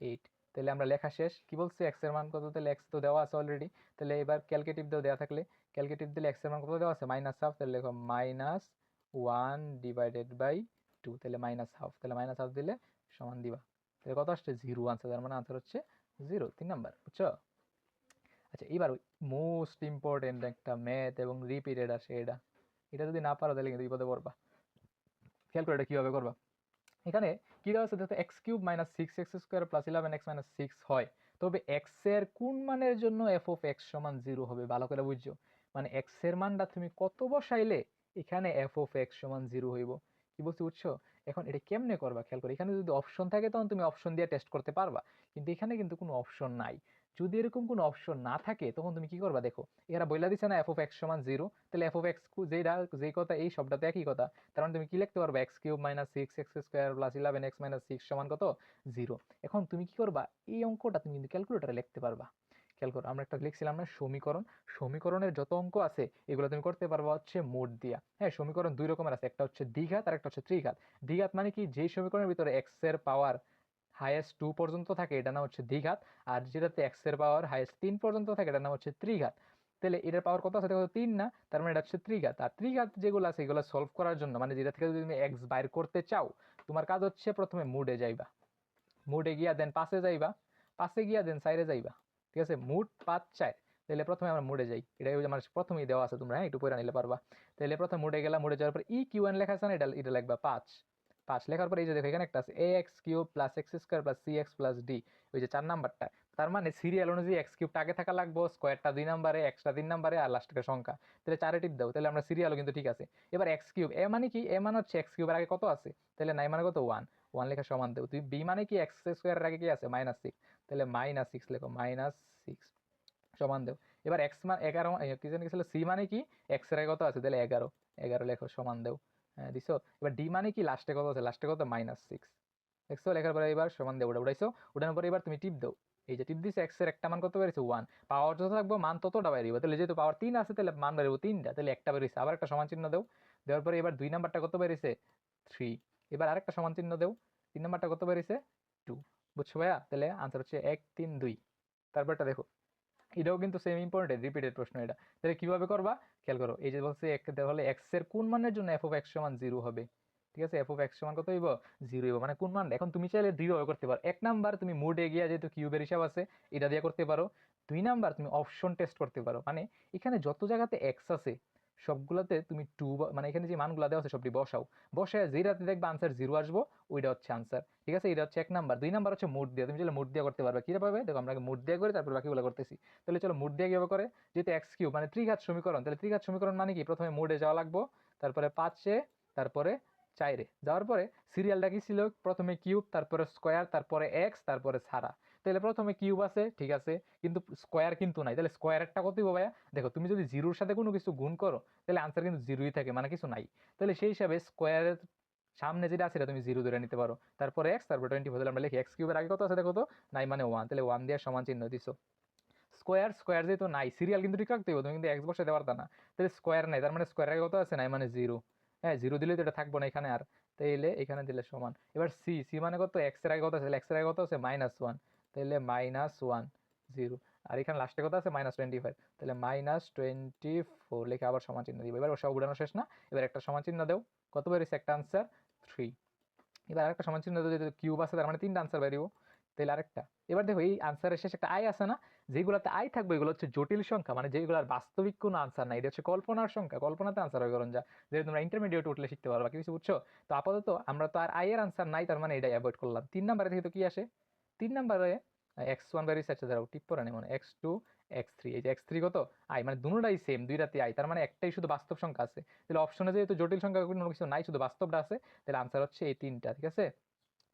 8। তাহলে আমরা লেখা শেষ। কি বলছি, এক্স এর মান কত, তাহলে এক্স তো দেওয়া আছে অলরেডি, তাহলে এবার ক্যালকুলেটিভ দেওয়া থাকলে, ক্যালকুলেটিভ দিলে এক্স এর মান কত দেওয়া আছে -1/2, তাহলে লেখো -1/2, তাহলে -1/2, তাহলে -1/2 দিলে সমান দিবা, তাহলে কত আসছে 0 আনসার, তার মানে আনসার হচ্ছে 0, 3 নাম্বার। বুঝছো? আচ্ছা এবার মোস্ট ইম্পর্টেন্ট একটা ম্যাথ এবং রিপিটেড আসে, এটা যদি না পারো তাহলে কিন্তু বিপদে পড়বা। খেয়াল করে এটা কিভাবে করবা, এখানে কি দেওয়া আছে, x³ - 6x² + 11x - 6 হয়, তবে x এর কোন মানের জন্য f(x) = 0 হবে, ভালো করে বুঝছো, মানে x এর মানটা তুমি কত বসাইলে এখানে f(x) = 0 হইব। কি বলছি বুঝছো, এখন এটা কেমনে করবা খেয়াল করো, এখানে যদি অপশন থাকে তখন তুমি অপশন দিয়ে টেস্ট করতে পারবা, কিন্তু এখানে কিন্তু কোনো অপশন নাই। যদি এরকম কোনো অপশন না থাকে তখন তুমি কি করবা, দেখো এরা বইলা দিছে না এফ অফ এক্স সমান 0, তাহলে এফ অফ এক্স যেটা যেই কথা এই শব্দটা একই কথা, তার মানে তুমি কি লিখতে পারবা x cube minus six x square plus 11x minus 6 সমান কত 0। এখন তুমি কি করবা, এই অঙ্কটা তুমি কিন্তু ক্যালকুলেটরে লিখতে পারবা। খেয়াল করো আমরা একটা লিখছিলাম না সমীকরণ, সমীকরণের যত অঙ্ক আছে এগুলো তুমি করতে পারবা হচ্ছে মোট দিয়া। হ্যাঁ, সমীকরণ দুই রকমের আছে, একটা হচ্ছে দ্বিঘাত আর একটা হচ্ছে ত্রিঘাত। দ্বিঘাত মানে কি, যেই সমীকরণের ভিতরে এক্স এর পাওয়ার হাইয়েস্ট 2 পর্যন্ত থাকে এটা নাম হচ্ছে দ্বিঘাত, আর যেটাতে এক্স এর পাওয়ার হাইয়েস্ট 3 পর্যন্ত থাকে এটা নাম হচ্ছে ত্রিঘাত। তাহলে এটার পাওয়ার কত আছে দেখো 3 না, তার মানে এটা হচ্ছে ত্রিঘাত। আর ত্রিঘাত যেগুলো আছে এগুলো সলভ করার জন্য, মানে যেটা থেকে যদি তুমি এক্স বাইর করতে চাও, তোমার কাজ হচ্ছে প্রথমে মুডে যাইবা, মুডে গিয়া দেন পাশে যাইবা, পাশে গিয়া দেন সাইডে যাইবা। ঠিক আছে, মুড 5 4। তাহলে প্রথমে আমরা মুডে যাই, এটা আমার প্রথমেই দেওয়া আছে, তোমরা হ্যাঁ একটু পড়ে নিলে পারবা। তাহলে প্রথমে মুডে গেলাম, মুডে যাওয়ার পর ই কিউ এন লেখা আছে না, এটা এটা লিখবা 5। 5 লেখার পর এই যে দেখো এখানে একটা আছে a x cube plus x square plus c x plus d, ওই যে 4 নাম্বারটা। তার মানে সিরিয়াল অনুযায়ী এক্স কিউবটা আগে থাকা লাগবো, স্কোয়ারটা 2 নাম্বারে, এক্সটা 3 নাম্বারে, আর লাস্টের সংখ্যা। তাহলে 4 টিপ দাও, তাহলে আমরা সিরিয়ালও কিন্তু ঠিক আছে। এবার এক্স কিউব এ মানে কি, এ মানে হচ্ছে এক্স কিউবের আগে কত আছে, তাহলে নাই মানে কত 1, 1 লেখা সমান দেবো। তুই বি মানে কি এক্স স্কোয়ারের আগে কি আছে মাইনাস 6, তাহলে মাইনাস 6 লেখো, মাইনাস 6 সমান দেও। এবার এক্স মান 11 কি জানি ছিল, সি মানে কি এক্স এর আগে কত আছে, তাহলে 11, 11 লেখো সমান দেও। হ্যাঁ দিছো। এবার ডি মানে কি লাস্টে কত আছে, লাস্টে কত মাইনাস 6 দেখছো, লেখার পরে এবার সমান দেও, ওটা উঠাইছো, উঠানোর পরে এবার তুমি টিপ দাও। এই যে টিপ দিছে, এক্স এর একটা মান কত বেরিয়েছে 1, পাওয়ার যত থাকবো মান ততটা বেরিয়ে, তাহলে যেহেতু পাওয়ার 3 আছে তাহলে মান বেরোবো 3টা, তাহলে একটা বেরিয়েছে, আবার একটা সমান চিহ্ন দেও। দেওয়ার পরে এবার 2 নাম্বারটা কত বেরিয়েছে 3, এবার আরেকটা সমান চিহ্ন দেও। 3 নাম্বারটা কত বেরিয়েছে 2। বুঝছো ভাইয়া, তাহলে আনসার হচ্ছে 1 3 2। তারপরটা দেখো, এটাও কিন্তু সেম ইম্পর্টেন্ট রিপিটেড প্রশ্ন এটা। তাহলে কিভাবে করবা খেয়াল করো, এই যে বলছে তাহলে এক্স এর কোন মানের জন্য এফ অফ এক্স সমান 0 হবে। ঠিক আছে, এফ অফ এক্স সমান কত হইব 0 হইব, মানে কোন মান। এখন তুমি চাইলে দুইভাবে করতে পারো, এক নাম্বার তুমি মোডে গিয়া যেহেতু কিউবের হিসাব আছে এটা দিয়ে করতে পারো। 2 নাম্বার তুমি অপশন টেস্ট করতে পারো, মানে এখানে যত জায়গাতে এক্স আছে সবগুলোতে তুমি টু, মানে এখানে যে মানগুলো দেওয়া আছে সবটি বসাও, বসায় যেটাতে দেখবে আনসার 0 আসবো ওইটা হচ্ছে আনসার। ঠিক আছে, এটা হচ্ছে এক নাম্বার। 2 নাম্বার হচ্ছে মোড দিয়ে, তুমি চাইলে মোড দিয়ে করতে পারবে। কিভাবে দেখো, আমরা মোড দিয়ে করে তারপর বাকিগুলো করতেছি। তাহলে চলো মোড দিয়ে কিভাবে করে, যেহেতু এক্স কিউব মানে ত্রিঘাত সমীকরণ, তাহলে ত্রিঘাত সমীকরণ মানে কি, প্রথমে মোডে যাওয়া লাগবো, তারপরে 5-এ, তারপরে 4-এ যাওয়ার পরে সিরিয়ালটা কি ছিল, প্রথমে কিউব, তারপরে স্কোয়ার, তারপরে এক্স, তারপরে ছাড়া। তাহলে প্রথমে কিউব আছে ঠিক আছে, কিন্তু স্কোয়ার কিন্তু নাই, তাহলে স্কোয়ারেরটা কত হবে ভাইয়া, দেখো তুমি যদি জিরোর সাথে কোনো কিছু গুণ করো তাহলে আনসার কিন্তু জিরোই থাকে, মানে কিছু নাই। তাহলে সেই হিসাবে স্কোয়ারের সামনে যেটা আছে সেটা তুমি 0 ধরে নিতে পারো, তারপরে এক্স, তারপর 24। তাহলে আমরা লিখি এক্স কিউবের আগে কত আছে দেখো তো, নাই মানে 1, তাহলে 1 দিয়ে সমান চিহ্ন দিছো। স্কোয়ার স্কোয়ার যেহেতু নাই, সিরিয়াল কিন্তু ঠিক রাখতে হবে, তুমি কিন্তু এক্স বসাতে পারতা না। তাহলে স্কোয়ার নাই, তার মানে স্কোয়ার আগে কত আছে নাই মানে 0। হ্যাঁ 0 দিলে তো এটা থাকবো না এখানে আর, তাইলে এখানে দিলে সমান। এবার সি, সি মানে কত, এক্স এর আগে কত আছে, তাহলে এক্স এর আগে কত আছে -1, তাহলে -1 0। আর এখানে লাস্টে কত আছে -25, তাহলে -24 লিখে আবার সমান চিহ্ন দিব। এবার সব উড়ানো শেষ না, এবার একটা সমান চিহ্ন দেও, কত বেরিয়েছে একটা আনসার 3। এবার আরেকটা সমান চিহ্ন দেও, যেহেতু কিউব আছে তার মানে 3টা আনসার বেরিয়েও, তাহলে আরেকটা। এবার দেখো এই আনসারের শেষে একটা আই আছে না, যেগুলোতে আই থাকবে এগুলো হচ্ছে জটিল সংখ্যা, মানে যেগুলোর বাস্তবিক কোনো আনসার নাই, এটা হচ্ছে কল্পনার সংখ্যা, কল্পনাতে আনসার হয় করুন যা, যেটা তোমরা ইন্টারমিডিয়েট উঠলে শিখতে পারবা কিছু, বুঝছো। তো আপাতত আমরা তো আর আই এর আনসার নাই, তার মানে এটাই অ্যাভয়েড করলাম। 3 নাম্বারে থেকে তো কি আসে, 3 নাম্বারে x1 বেরিয়েছে, আচ্ছা দাঁড়াও টিপ পরে নেই মনে, x2 x3, এই যে x3 কত আই, মানে দুটোটাই সেম, দুইটাতে আই, তার মানে একটাই শুধু বাস্তব সংখ্যা আছে। তাহলে অপশনে যেহেতু জটিল সংখ্যা কোনো কিছু নাই, শুধু বাস্তবটা আছে, তাহলে আনসার হচ্ছে এই 3টা। ঠিক আছে,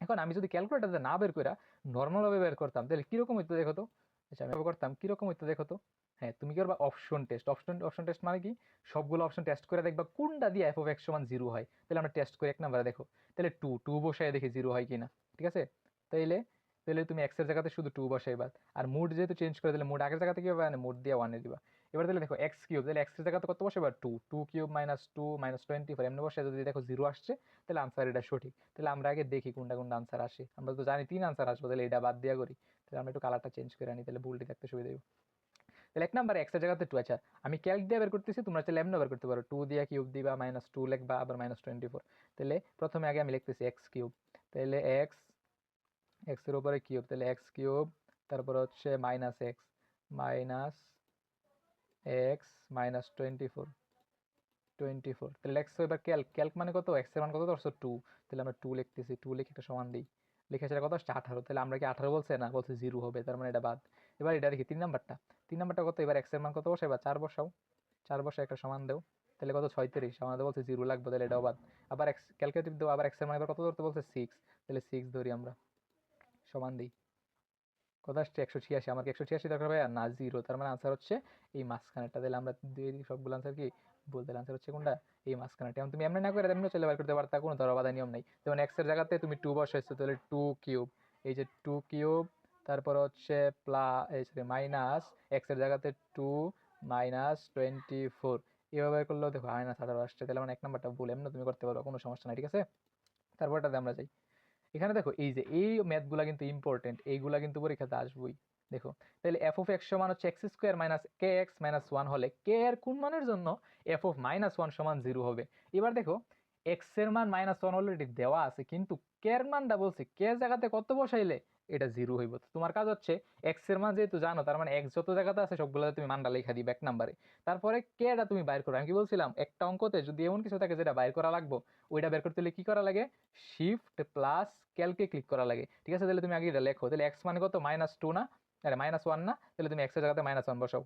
এখন আমি যদি ক্যালকুলেটারে না বের করে নর্মাল ভাবে বের করতাম তাহলে কিরকম হইতো দেখো তো। আচ্ছা আমি করতাম কিরকম হইতো দেখো তো। হ্যাঁ তুমি কি করবা অপশন টেস্ট, অপশন টেস্ট মানে কি, সবগুলো অপশন টেস্ট করে দেখবা কোনটা দিয়ে এফ অফ এক্স সমান 0 হয়। তাহলে আমরা টেস্ট করি এক নাম্বারে, দেখো তাহলে টু টু বসায় দেখি 0 হয় কিনা। ঠিক আছে, তাইলে তাহলে তুমি এক্স এর জায়গাতে শুধু 2 বসাইবা, আর মুড যেহেতু চেঞ্জ করে দিলে মুড আগের জায়গাতে কি হবে, মুড দিয়ে 1 এ দিবা। এবার তাহলে দেখো এক্স কিউব, তাহলে এক্স এর জায়গাতে কত বসাইবা 2, 2 কিউব -2 -24 এমনি বসে যদি দেখো 0 আসছে তাহলে আনসার এটা সঠিক। তাহলে আমরা আগে দেখি কোনটা কোনটা আনসার আসে, আমরা তো জানি 3 আনসার আসবে, তাহলে এটা বাদ দিয়া করি। তাহলে আমরা একটু কালারটা চেঞ্জ করে আনি, তাহলে ভুলটি দেখতে সুবিধা হবে। তাহলে এক নাম্বার এক্স এর জায়গাতে 2, আচ্ছা আমি ক্যালক দিয়ে বের করতেছি, তোমরা চাইলে এমনি বের করতে পারো, 2 দিয়ে কিউব দিবা -2 লিখবা আবার -24। তাহলে প্রথমে আগে আমি লিখতেছি এক্স কিউব, তাহলে এক্স, এক্স এর উপরে কিউব, তাহলে এক্স কিউব, তারপর হচ্ছে -x, -x -24, 24। তাহলে এক্স এবার ক্যালক, ক্যালক মানে কত, এক্স এর মান কত ধরছো 2, তাহলে আমরা 2 লিখতেছি, 2 লিখে একটা সমান দিই, লিখে সেটা কত আসছে 18, তাহলে আমরা কি 18 বলছে না, বলছে 0 হবে, তার মানে এটা বাদ। এবার এটা দেখি 3 নাম্বারটা, 3 নাম্বারটা কত, এবার এক্স এর মান কত বসাইবা 4 বসাও, 4 বসায় একটা সমান দেও, তাহলে কত 36, আমাদের বলছে 0 লাগবে, তাহলে এটাও বাদ। আবার এক্স ক্যালকুলেটিভ দেবো, আবার এক্সের মান এবার কত ধরতে বলছে 6, তাহলে 6 ধরি আমরা, সমান দিই, কত আসছে 186। আমার কি 186 দরকার ভাইয়া? না, 0, তার মানে আনসার হচ্ছে এই মাঝখানেরটা। তাহলে আমরা দিয়ে দিই সবগুলো আনসার কি বলতে, আনসার হচ্ছে কোনটা? এই মাঝখানেরটা। এখন তুমি এমনি না করে এমনি চলে বার করতে পারতা, কোনো ধরো বাধা নিয়ম নেই। যেমন এক্স এর জায়গাতে তুমি 2 বসাইছো, তাহলে 2 কিউব, এই যে 2 কিউব, তারপর হচ্ছে এই সরি মাইনাস, এক্স এর জায়গাতে 2 মাইনাস 24, এভাবে করলেও দেখো -18 আসছে। তাহলে মানে 1 নাম্বারটা ভুল, এমনি তুমি করতে পারো, কোনো সমস্যা নাই, ঠিক আছে। তারপরটাতে আমরা যাই। এখানে দেখো এই যে এই ম্যাথগুলা কিন্তু ইম্পর্টেন্ট, এইগুলা কিন্তু পরীক্ষাতে আসবেই। দেখো তাহলে এফ অফ এক্স সমান হচ্ছে এক্স স্কোয়ার মাইনাস কে এক্স মাইনাস ওয়ান হলে কে এর কোন মানের জন্য এফ অফ মাইনাস ওয়ান সমান 0 হবে। এবার দেখো এক্স এর মান -1 অলরেডি দেওয়া আছে, কিন্তু কে এর মানটা বলছে কে জায়গাতে কত বসাইলে এটা 0 হইব। তোমার কাজ হচ্ছে এক্স এর মান যেহেতু জানো, তার মানে এক্স যত জায়গাতে আছে সবগুলোতে তুমি মানটা লেখা দিবে 1 নম্বরে। তারপরে কেটা তুমি বাইর করো। আমি কি বলছিলাম, একটা অঙ্কতে যদি এমন কিছু থাকে যেটা বাইর করা লাগবে, ওইটা বের করতে হলে কি করা লাগে? শিফট প্লাস ক্যালকে ক্লিক করা লাগে, ঠিক আছে। তাহলে তুমি আগে এটা লেখো, তাহলে এক্স মানে কত -2 না, আরে -1 না, তাহলে তুমি এক্স এর জায়গাতে -1 বসাও।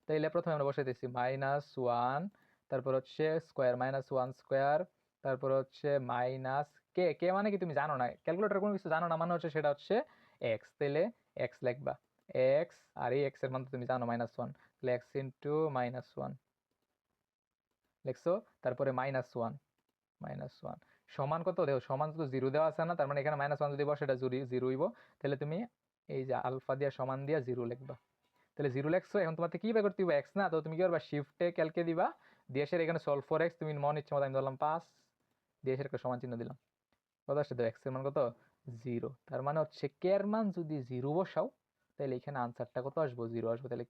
তাইলে প্রথমে আমরা বসাইতেছি -1, তারপর হচ্ছে স্কোয়ার -1 স্কোয়ার, তারপর হচ্ছে মাইনাস কে, কে মানে কি তুমি জানো না, ক্যালকুলেটর কোনো কিছু জানো না মানে হচ্ছে সেটা হচ্ছে এক্স, তাহলে এক্স লিখবা, এক্স, আর এই এক্স এর মান তো তুমি জানো -1, তাহলে এক্স ইন্টু -1 লিখছো, তারপরে -1 সমান কত দেখো, সমান তো 0 দেওয়া আছে না, তার মানে এখানে -1 যদি বসে এটা 0 হইব। তাহলে তুমি এই যে আলফা দিয়া সমান দিয়া 0 লিখবা, তাহলে 0 লিখছো। এখন তোমাকে কি বের করতে হবে? এক্স না, তো তুমি কি করবা? শিফটে ক্যালকে দিবা, দিয়ে এসে এখানে সলভ ফর এক্স, তুমি মন ইচ্ছে মতো, আমি ধরলাম 5, দিয়ে এসে একটা সমান চিহ্ন দিলাম, কত আসছে তো এক্স এর মান কত 0। তার মানে হচ্ছে কে এর মান যদি 0 বসাও তাহলে এখানে আনসারটা কত আসবো? 0 আসবো। তাহলে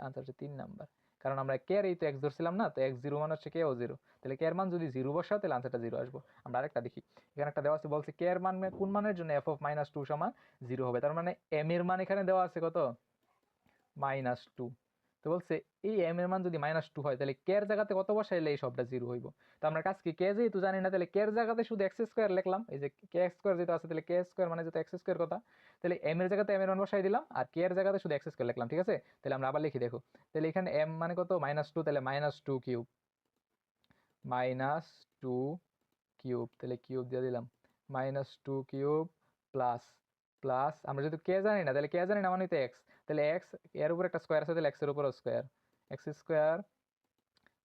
আনসার হচ্ছে 3 নাম্বার, কারণ আমরা কে এর এই তো এক্স ধরছিলাম না, তো এক্স 0 মানে হচ্ছে কেও 0, তাহলে কে এর মান যদি 0 বসাও তাহলে আনসারটা 0 আসবো। আমরা আরেকটা দেখি, এখানে একটা দেওয়া আছে বলছে কে এর মান কোন মানের জন্য এফ অফ -2 সমান 0 হবে। তার মানে এম এর মান এখানে দেওয়া আছে কত? -2। তো বলছে এই এম এর মান যদি -2 হয় তাহলে কে এর জায়গাতে কত বসাইলে এই সবটা 0 হইব। তো আমরা কাজ কি, কে যেহেতু জানি না তাহলে কে এর জায়গাতে শুধু এক্স স্কোয়ার লিখলাম, এই যে কে এক্স স্কোয়ার যেহেতু আছে তাহলে কে স্কোয়ার মানে যেহেতু এক্স স্কোয়ার কথা, তাহলে এম এর জায়গাতে এম এর মান বসাই দিলাম, আর কে এর জায়গাতে শুধু এক্স স্কোয়ার লিখলাম, ঠিক আছে। তাহলে আমরা আবার লিখি, দেখো তাহলে এখানে এম মানে কত -2, তাহলে -2 কিউব, -2 কিউব, তাহলে কিউব দিয়ে দিলাম, -2 কিউব প্লাস প্লাস, আমরা যেহেতু কে জানি না তাহলে কে জানি না মানে তো এক্স, তাহলে এক্স এর উপর একটা স্কোয়ার আছে, তাহলে এক্স এর উপরও স্কোয়ার, এক্স স্কোয়ার,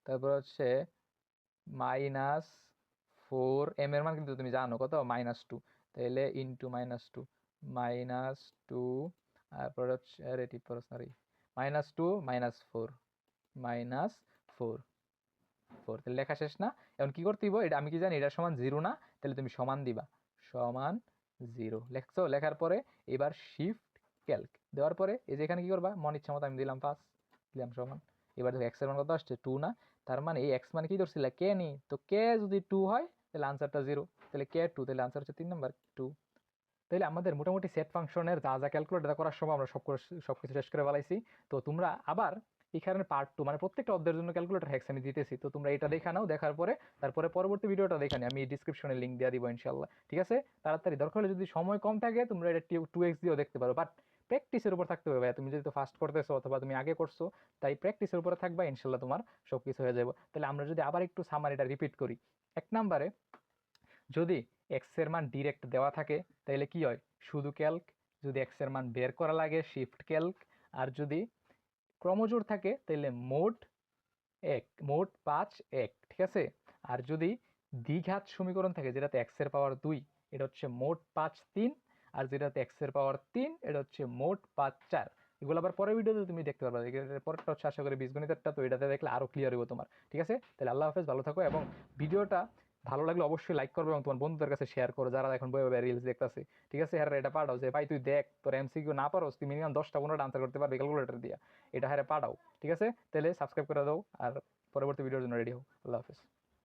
তারপর হচ্ছে -4, এম এর মান কিন্তু তুমি জানো কত -2, তাহলে ইন্টু -2, -2, তারপর হচ্ছে রেটি পর সরি -2 -4 -4 তাহলে লেখা শেষ না। এখন কি করতে হইব, এটা আমি কি জানি এটা সমান 0 না, তাহলে তুমি সমান দিবা, সমান 0 লেখছো। লেখার পরে এবার শিফট ক্যালক দেওয়ার পরে এই যে এখানে কি করবা, মন ইচ্ছা মতো আমি দিলাম 5, দিলাম সমান। এবার দেখো এক্স এর মান কত আসছে 2 না, তার মানে এই এক্স মানে কি ধরছিল কে নি, তো কে যদি 2 হয় তাহলে আনসারটা 0, তাহলে কে 2, তাহলে আনসার হচ্ছে 3 নাম্বার 2। তাহলে আমাদের মোটামুটি সেট ফাংশনের যা যা ক্যালকুলেট করার সময় আমরা সবকিছু শেষ করে ফেলাইছি। তো তোমরা আবার এখানে পার্ট 2 মানে প্রত্যেকটা অধ্যায়ের জন্য ক্যালকুলেটর হ্যাক্স আমি দিতেছি, তো তোমরা এটা দেখা নাও, দেখার পরে তারপরে পরবর্তী ভিডিওটা দেখে নিও, আমি ডিসক্রিপশনে লিঙ্ক দিয়ে দিব ইনশাল্লাহ, ঠিক আছে। তাড়াতাড়ি দরকার হলে যদি সময় কম থাকে তোমরা এটা 2x দিয়েও দেখতে পারো, বাট প্র্যাকটিসের উপর থাকতে হবে ভাই, তুমি যেহেতু ফার্স্ট করতেছো অথবা তুমি আগে করছো, তাই প্র্যাকটিসের উপরে থাকবা, ইনশাল্লাহ তোমার সবকিছু হয়ে যাবে। তাহলে আমরা যদি আবার একটু সামারিটা রিপিট করি, 1 নম্বরে যদি এক্স এর মান ডিরেক্ট দেওয়া থাকে তাহলে কি হয়, শুধু ক্যালক, যদি এক্স এর মান বের করা লাগে শিফট ক্যালক, আর যদি ক্রমজোড় থাকে তাহলে মোট 5 1, ঠিক আছে। আর যদি দ্বিঘাত সমীকরণ থাকে যেটাতে এক্স এর পাওয়ার 2, এটা হচ্ছে মোট 5 3, আর যেটাতে এক্স এর পাওয়ার 3 এটা হচ্ছে মোট 5 4। এগুলো আবার পরের ভিডিওতে তুমি দেখতে পারবে, পরেরটা হচ্ছে আশা করি বীজগণিতেরটা, তো এটাতে দেখলে আরো ক্লিয়ার হবে তোমার, ঠিক আছে। তাহলে আল্লাহ হাফেজ, ভালো থাকো, এবং ভিডিওটা ভালো লাগলে অবশ্যই লাইক করবে এবং তোমার বন্ধুদের কাছে শেয়ার করো যারা এখন বই রিলস দেখতেছে, ঠিক আছে। হ্যাঁ এটা পাঠাও যে ভাই তুই দেখ তোর এমসিকিউ না পারোস, তুই মিনিমাম 10টা 15টা আনসার করতে পারবি ক্যালকুলেটর দিয়ে, এটা হ্যাঁ পাঠাও, ঠিক আছে। তাহলে সাবস্ক্রাইব করে দাও আর পরবর্তী ভিডিওর জন্য রেডি হও। আল্লাহ হাফেজ।